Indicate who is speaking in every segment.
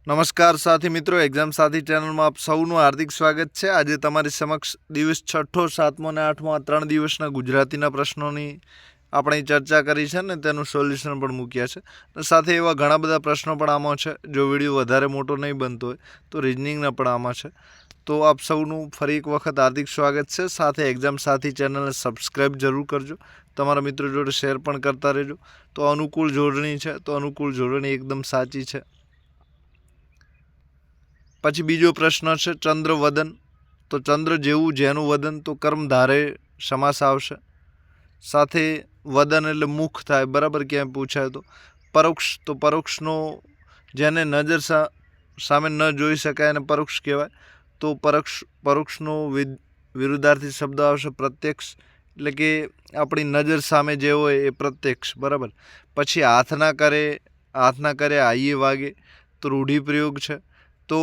Speaker 1: નમસ્કાર સાથી મિત્રો, એક્ઝામ સાથી ચેનલમાં આપ સૌનું હાર્દિક સ્વાગત છે। આજે તમારી સમક્ષ દિવસ 6, 7મો અને 8મો આ 3 દિવસના ગુજરાતીના પ્રશ્નોની આપણે ચર્ચા કરી છે ને તેનું સોલ્યુશન પણ મૂક્યા છે। અને સાથે એવા ઘણા બધા પ્રશ્નો પણ આમાં છે। જો વિડીયો વધારે મોટો નહીં બનતો હોય તો રિઝનિંગના પણ આમાં છે। તો આપ સૌનું ફરી એક વખત હાર્દિક સ્વાગત છે। સાથે એક્ઝામ સાથી ચેનલને સબસ્ક્રાઈબ જરૂર કરજો, તમારા મિત્રો જોડે શેર પણ કરતા રહેજો। તો અનુકૂળ જોડણી છે, તો અનુકૂળ જોડણી એકદમ સાચી છે। પછી બીજો પ્રશ્ન છે ચંદ્ર વદન, તો ચંદ્ર જેવું જેનું વદન તો કર્મધારે સમાસ આવશે। સાથે વદન એટલે મુખ થાય, બરાબર, ક્યાંય પૂછાય તો પરોક્ષનો જેને નજર સામે ન જોઈ શકાય એને પરોક્ષ કહેવાય। તો પરોક્ષનો વિરુદ્ધાર્થી શબ્દ આવશે પ્રત્યક્ષ, એટલે કે આપણી નજર સામે જે હોય એ પ્રત્યક્ષ, બરાબર। પછી હાથના કરે આઈએ વાગે, તો રૂઢિપ્રયોગ છે। તો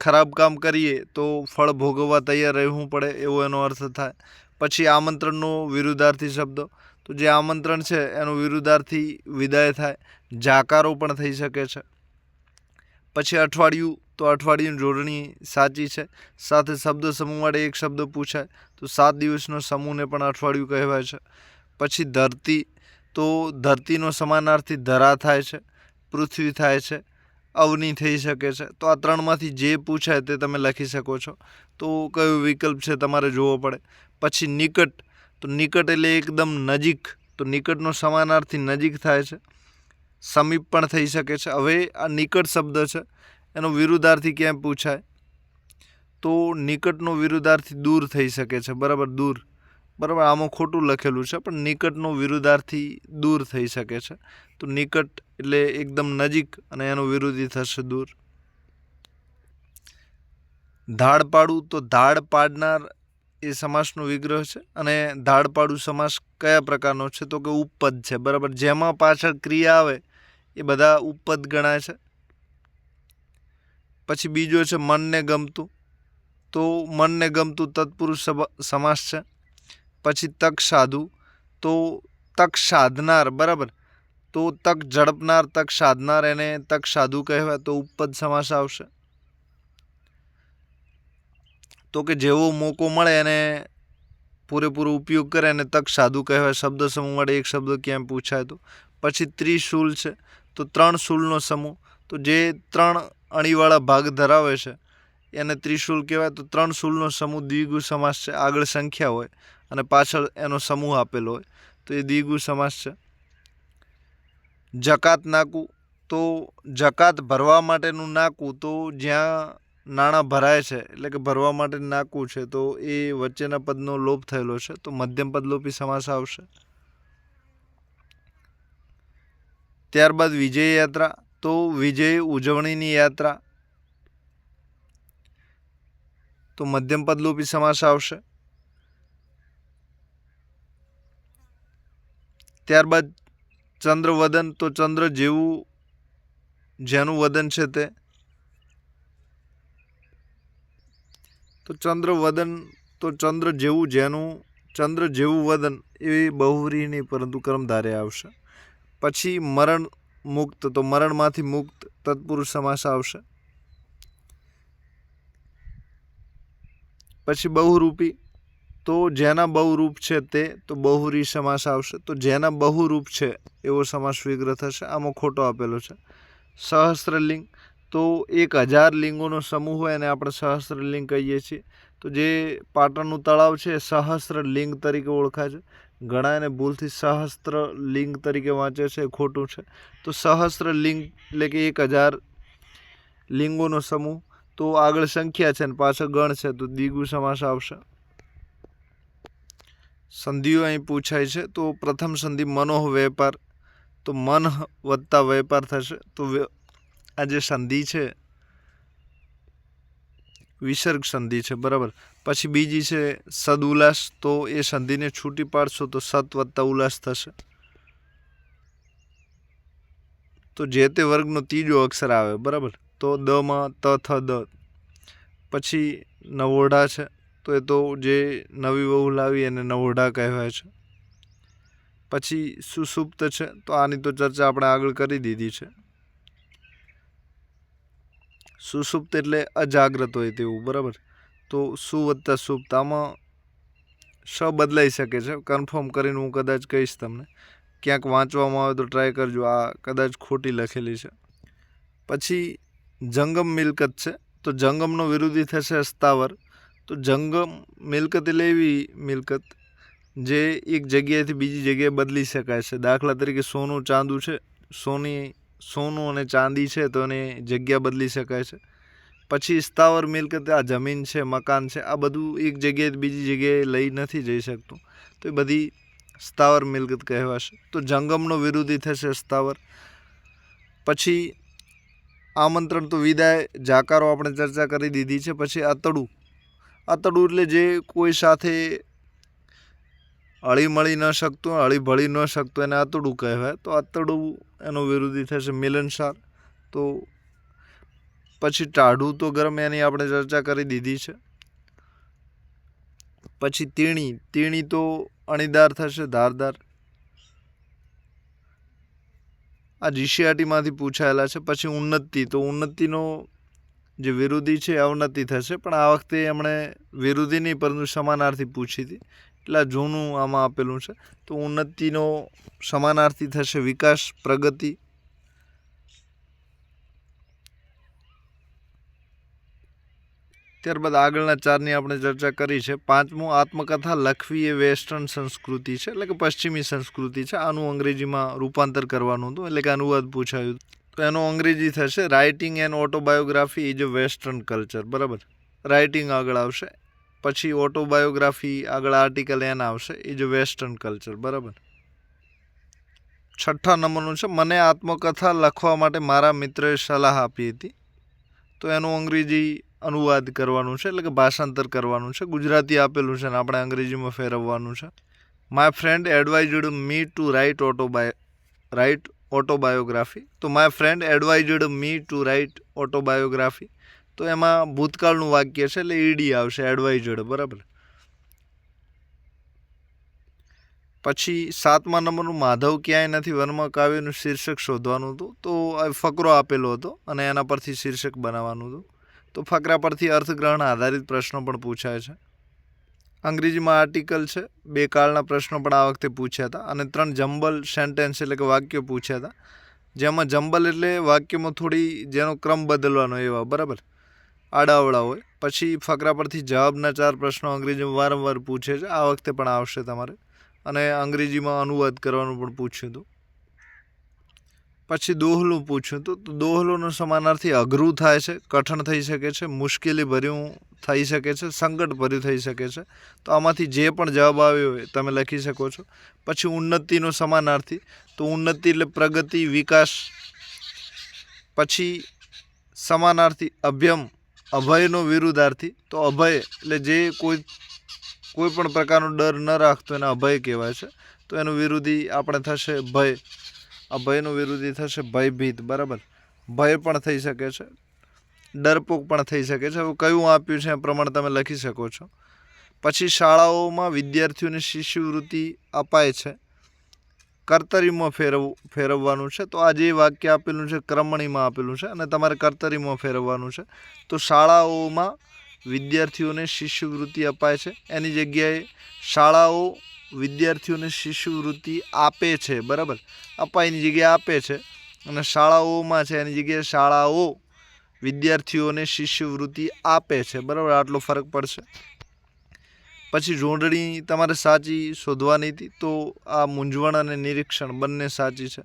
Speaker 1: ખરાબ કામ કરીએ તો ફળ ભોગવવા તૈયાર રહેવું પડે એવો એનો અર્થ થાય। પછી આમંત્રણનો વિરુદ્ધાર્થી શબ્દ, તો જે આમંત્રણ છે એનો વિરુદ્ધાર્થી વિદાય થાય, જાકારો પણ થઈ શકે છે। પછી અઠવાડિયું, તો અઠવાડિયું જોડણી સાચી છે। સાથે શબ્દ સમૂહ માટે એક શબ્દ પૂછાય તો 7 દિવસનો સમૂહને પણ અઠવાડિયું કહેવાય છે। પછી ધરતી, તો ધરતીનો સમાનાર્થી ધરા થાય છે, પૃથ્વી થાય છે, અવની થઈ શકે છે। તો આ ત્રણમાંથી જે પૂછાય તે તમે લખી શકો છો। તો કયો વિકલ્પ છે તમારે જોવો પડે। પછી નિકટ, તો નિકટ એટલે એકદમ નજીક, તો નિકટનો સમાનાર્થી નજીક થાય છે, સમીપ પણ થઈ શકે છે। હવે આ નિકટ શબ્દ છે એનો વિરુદ્ધાર્થી ક્યાંય પૂછાય તો નિકટનો વિરુદ્ધાર્થી દૂર થઈ શકે છે, બરાબર, દૂર, બરાબર, આમાં ખોટું લખેલું છે પણ નિકટનો વિરુદ્ધાર્થી દૂર થઈ શકે છે। તો નિકટ એટલે એકદમ નજીક અને એનો વિરોધી થશે દૂર। ધાડ પાડું, તો ધાડ પાડનાર એ સમાસનો વિગ્રહ છે। અને ધાડ પાડું સમાસ કયા પ્રકારનો છે તો કે ઉપપદ છે, બરાબર, જેમાં પાછળ ક્રિયા આવે એ બધા ઉપપદ ગણાય છે। પછી બીજો છે મનને ગમતું, તો મનને ગમતું તત્પુરુષ સમાસ છે। પછી તક સાધુ, તો તક સાધનાર, બરાબર, તો તક ઝડપનાર, તક સાધનાર એને તક સાધુ કહેવાય, તો ઉપપદ સમાસ આવશે। તો કે જેવો મોકો મળે એને પૂરેપૂરો ઉપયોગ કરે અને તક સાધુ કહેવાય, શબ્દ સમૂહ માટે એક શબ્દ ક્યાંય પૂછાય તો। પછી ત્રિશૂલ છે, તો 3 શૂલનો સમૂહ, તો જે 3 અણીવાળા ભાગ ધરાવે છે એને ત્રિશૂલ કહેવાય। તો 3 શૂલનો સમૂહ દ્વિગુ સમાસ છે, આગળ સંખ્યા હોય અને પાછળ એનો સમૂહ આપેલો હોય તો એ દ્વિગુ સમાસ છે। જકાત નાકું, તો જકાત ભરવા માટેનું નાકું, તો જ્યાં નાણાં ભરાય છે એટલે કે ભરવા માટે નાકું છે તો એ વચ્ચેના પદનો લોપ થયેલો છે તો મધ્યમ પદલોપી સમાસ આવશે। ત્યારબાદ વિજય યાત્રા, તો વિજય ઉજવણીની યાત્રા, તો મધ્યમ પદલોપી સમાસ આવશે। ત્યારબાદ ચંદ્ર વદન, તો ચંદ્ર જેવું જેનું વદન છે તે, તો ચંદ્ર વદન, તો ચંદ્ર જેવું જેનું, ચંદ્ર જેવું વદન એ બહુવ્રીહી નહીં પરંતુ કર્મધારે આવશે। પછી મરણ મુક્ત, તો મરણમાંથી મુક્ત તત્પુરુષ સમાસ આવશે। પછી બહુરૂપી, તો જેના બહુરૂપ છે તે, તો બહુવ્રીહી સમાસ આવશે। તો જેના બહુરૂપ છે એવો સમાસ વિગ્રહ થશે, આમાં ખોટો આપેલો છે। સહસ્ત્રલિંગ, તો 1000 લિંગોનો સમૂહ હોય અને આપણે સહસ્ત્રલિંગ કહીએ છીએ। તો જે પાટણનું તળાવ છે એ સહસ્ત્રલિંગ તરીકે ઓળખાય છે। ઘણા એને ભૂલથી સહસ્ત્રલિંગ તરીકે વાંચે છે, એ ખોટું છે। તો સહસ્ત્રલિંગ એટલે કે 1000 લિંગોનો સમૂહ, તો આગળ સંખ્યા છે અને પાછળ ગણ છે તો દ્વિગુ સમાસ આવશે। સંધિઓ અહીં પૂછાય છે, તો પ્રથમ સંધિ મનોહ વેપાર, તો મન વત્તા વેપાર થશે। તો આ જે સંધિ છે વિસર્ગ સંધિ છે, બરાબર। પછી બીજી છે સદ ઉલ્લાસ, તો એ સંધિને છૂટી પાડશો તો સત વત્તા ઉલ્લાસ થશે। તો જે તે વર્ગનો ત્રીજો અક્ષર આવે, બરાબર, તો દ માં ત થ દ। પછી નવોઢા છે, તો એ તો જે નવી વહુ લાવી એને નવોઢા કહેવાય છે। પછી સુસુપ્ત છે, તો આની તો ચર્ચા આપણે આગળ કરી દીધી છે। સુષુપ્ત એટલે અજાગ્રત હોય તેવું, બરાબર. તો સુ વત્તા સુપ્ત, આમાં શ બદલાઈ શકે છે. કન્ફર્મ કરીને હું કદાચ કહીશ તમને. ક્યાંક વાંચવામાં આવે તો ટ્રાય કરજો, આ કદાચ ખોટી લખેલી છે. પછી જંગમ મિલકત છે, તો જંગમનો વિરોધી થશે અસ્તાવર. તો જંગમ મિલકત એટલે એવી મિલકત જે એક જગ્યાએથી બીજી જગ્યાએ બદલી શકાય છે. દાખલા તરીકે સોનું ચાંદુ છે, સોનું અને ચાંદી છે તો એની જગ્યા બદલી શકાય છે. પછી સ્થાવર મિલકત, આ જમીન છે, મકાન છે, આ બધું એક જગ્યાએ બીજી જગ્યાએ લઈ નથી જઈ શકતું, તો એ બધી સ્થાવર મિલકત કહેવાશે. તો જંગમનો વિરોધી થશે સ્થાવર. પછી આમંત્રણ તો વિદાય, જાકારો આપણે ચર્ચા કરી દીધી છે. પછી આતડું, આતડું એટલે જે કોઈ સાથે હળી મળી ન શકતું, હળી ભળી ન શકતું, એને આતડું કહેવાય. તો આતડું એનો વિરોધી થશે મિલનસાર. તો પછી ટાઢું તો ગરમ, એની આપણે ચર્ચા કરી દીધી છે. પછી તીણી, તીણી તો અણીદાર થશે, ધારદાર. આ જીસીઆરટીમાંથી પૂછાયેલા છે. પછી ઉન્નતિ, તો ઉન્નતિનો જે વિરોધી છે અવનતિ થશે, પણ આ વખતે એમણે વિરોધી નહીં પરંતુ સમાનાર્થી પૂછી હતી, એટલે જૂનું આમાં આપેલું છે. તો ઉન્નતિનો સમાનાર્થી થશે વિકાસ, પ્રગતિ. ત્યારબાદ આગળના ચારની આપણે ચર્ચા કરી છે. પાંચમું, આત્મકથા લખવી એ વેસ્ટર્ન સંસ્કૃતિ છે, એટલે કે પશ્ચિમી સંસ્કૃતિ છે. આનું અંગ્રેજીમાં રૂપાંતર કરવાનું હતું, એટલે કે અનુવાદ પૂછાયું. તો એનો અંગ્રેજી થશે writing and autobiography is a western culture, બરાબર. રાઇટિંગ આગળ આવશે, પછી ઓટોબાયોગ્રાફી આગળ આર્ટિકલ એન આવશે, ઇઝ અ વેસ્ટર્ન કલ્ચર, બરાબર. છઠ્ઠા નંબરનું છે, મને આત્મકથા લખવા માટે મારા મિત્રએ સલાહ આપી હતી. તો એનું અંગ્રેજી અનુવાદ કરવાનું છે, એટલે કે ભાષાંતર કરવાનું છે. ગુજરાતી આપેલું છે ને આપણે અંગ્રેજીમાં ફેરવવાનું છે. My friend advised me to write autobiography. તો my friend advised me to write autobiography. તો એમાં ભૂતકાળનું વાક્ય છે એટલે ઈડી આવશે, એડવાઇઝડ, બરાબર. પછી સાતમા નંબરનું, માધવ ક્યાંય નથી વનમાં કાવ્યનું શીર્ષક શોધવાનું હતું. તો ફકરો આપેલો હતો અને એના પરથી શીર્ષક બનાવવાનું હતું. તો ફકરા પરથી અર્થગ્રહણ આધારિત પ્રશ્નો પણ પૂછાય છે. અંગ્રેજીમાં આર્ટિકલ છે. 2 કાળના પ્રશ્નો પણ આ વખતે પૂછ્યા હતા અને 3 જમ્બલ સેન્ટેન્સ એટલે કે વાક્યો પૂછ્યા હતા, જેમાં જમ્બલ એટલે વાક્યમાં થોડી જેનો ક્રમ બદલવાનો એવા, બરાબર, આડાઅવળા હોય. પછી ફકરા પરથી જવાબના 4 પ્રશ્નો અંગ્રેજીમાં વારંવાર પૂછે છે, આ વખતે પણ આવશે તમારે, અને અંગ્રેજીમાં અનુવાદ કરવાનું પણ પૂછ્યું હતું. પછી દોહલું પૂછ્યું હતું. તો દોહલોનો સમાનાર્થી અઘરું થાય છે, કઠણ થઈ શકે છે, મુશ્કેલી ભર્યું થઈ શકે છે, સંકટ ભર્યું થઈ શકે છે. તો આમાંથી જે પણ જવાબ આવ્યો હોય તમે લખી શકો છો. પછી ઉન્નતિનો સમાનાર્થી, તો ઉન્નતિ એટલે પ્રગતિ, વિકાસ. પછી સમાનાર્થી અભ્યમ, અભયનો વિરુદ્ધાર્થી. તો અભય એટલે જે કોઈ પણ પ્રકારનો ડર ન રાખતો એને અભય કહેવાય છે. તો એનું વિરોધી આપણે થશે ભય. અભયનું વિરોધી થશે ભયભીત, બરાબર. ભય પણ થઈ શકે છે, ડરપોક પણ થઈ શકે છે. હવે કયું આપ્યું છે એ પ્રમાણે તમે લખી શકો છો. પછી શાળાઓમાં વિદ્યાર્થીઓને શિષ્યવૃત્તિ અપાય છે, કર્તરીમાં ફેરવવાનું છે. તો આ જે વાક્ય આપેલું છે ક્રમણીમાં આપેલું છે અને તમારે કર્તરીમાં ફેરવવાનું છે. તો શાળાઓમાં વિદ્યાર્થીઓને શિષ્યવૃત્તિ અપાય છે, એની જગ્યાએ શાળાઓ વિદ્યાર્થીઓને શિષ્યવૃત્તિ આપે છે, બરાબર. અપાયની જગ્યાએ આપે છે અને શાળાઓમાં છે એની જગ્યાએ શાળાઓ વિદ્યાર્થીઓને શિષ્યવૃત્તિ આપે છે, બરાબર. આટલો ફરક પડશે. પછી જોડણી તમારે સાચી શોધવાની હતી. તો આ મૂંઝવણ અને નિરીક્ષણ બંને સાચી છે.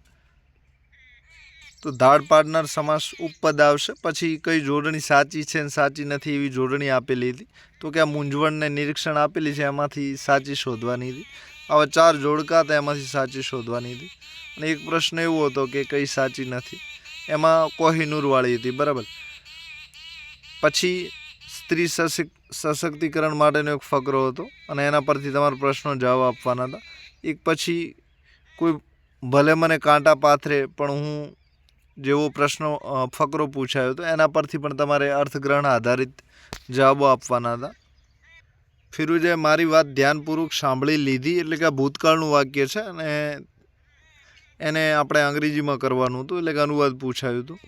Speaker 1: તો ધાડ પાડનાર સમાસ ઉપપદ આવશે. પછી કઈ જોડણી સાચી છે અને સાચી નથી એવી જોડણી આપેલી હતી. તો કે આ મૂંઝવણને નિરીક્ષણ આપેલી છે એમાંથી સાચી શોધવાની હતી. આવા 4 જોડકા હતા, એમાંથી સાચી શોધવાની હતી. અને એક પ્રશ્ન એવો હતો કે કઈ સાચી નથી, એમાં કોહિનૂરવાળી હતી, બરાબર. પછી સ્ત્રી સશક્તિકરણ માટેનો એક ફકરો હતો અને એના પરથી તમારા પ્રશ્નો જવાબ આપવાના હતા. એક પછી કોઈ ભલે મને કાંટા પાથરે પણ હું જેવો પ્રશ્ન ફકરો પૂછાયો હતો એના પરથી પણ તમારે અર્થગ્રહણ આધારિત જવાબો આપવાના હતા. ફિરોજે મારી વાત ધ્યાનપૂર્વક સાંભળી લીધી, એટલે કે આ ભૂતકાળનું વાક્ય છે અને એને આપણે અંગ્રેજીમાં કરવાનું હતું, એટલે કે અનુવાદ પૂછાયું હતું.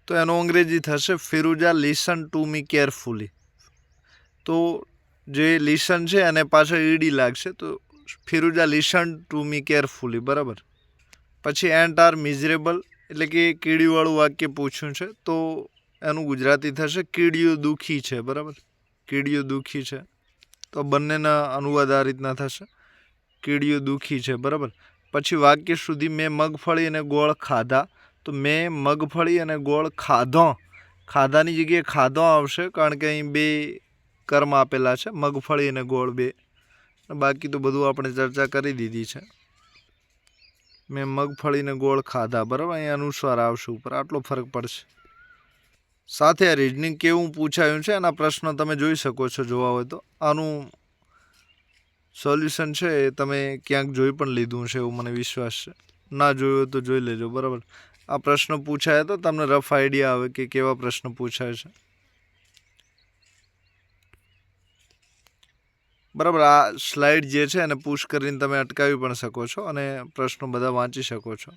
Speaker 1: તો એનો અંગ્રેજી થશે ફિરુજા લિસન ટુ મી કેરફુલી. તો જે લિસન છે એને પાછળ ઈડી લાગશે, તો ફિરુજા લિસન ટુ મી કેરફુલી. બરાબર. પછી એન્ટ આર મિઝરેબલ એટલે કે કીડીવાળું વાક્ય પૂછ્યું છે, તો એનું ગુજરાતી થશે કીડીઓ દુઃખી છે. બરાબર. કીડીઓ દુઃખી છે. તો બંનેના અનુવાદ આ રીતના થશે, કીડીઓ દુઃખી છે. બરાબર. પછી વાક્ય સુધી મેં મગફળી અને ગોળ ખાધા, તો મેં મગફળી અને ગોળ ખાધો. ખાધાની જગ્યાએ ખાધો આવશે, કારણ કે અહીં બે કર્મ આપેલા છે, મગફળી અને ગોળ બે. બાકી તો બધું આપણે ચર્ચા કરી દીધી છે. મેં મગફળી અને ગોળ ખાધા. બરાબર. અહીં અનુસ્વાર આવશે ઉપર, આટલો ફરક પડશે. સાથે આ રીઝનિંગ કેવું પૂછાયું છે એના પ્રશ્નો તમે જોઈ શકો છો, જોવા હોય તો. આનું સોલ્યુશન છે એ તમે ક્યાંક જોઈ પણ લીધું છે એવું મને વિશ્વાસ છે. ના જોયું હોય તો જોઈ લેજો. બરાબર. આ પ્રશ્ન પૂછાયા તો તમને રફ આઈડિયા આવે કે કેવા પ્રશ્ન પૂછાય છે. બરાબર. આ સ્લાઇડ જે છે એને પુશ કરીને તમે અટકાવી પણ શકો છો અને પ્રશ્નો બધા વાંચી શકો છો.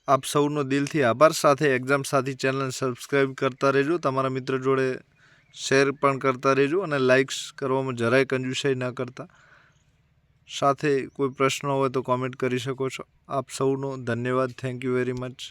Speaker 1: આપ સૌનો દિલથી આભાર. સાથે એક્ઝામ સાથી ચેનલને સબસ્ક્રાઈબ કરતા રહેજો, તમારા મિત્ર જોડે શેર પણ કરતા રહેજો અને લાઇક્સ કરવામાં જરાય કંજૂસાઈ ન કરતા. સાથે કોઈ પ્રશ્ન હોય તો કોમેન્ટ કરી શકો છો. આપ સૌનો ધન્યવાદ. Thank you very much.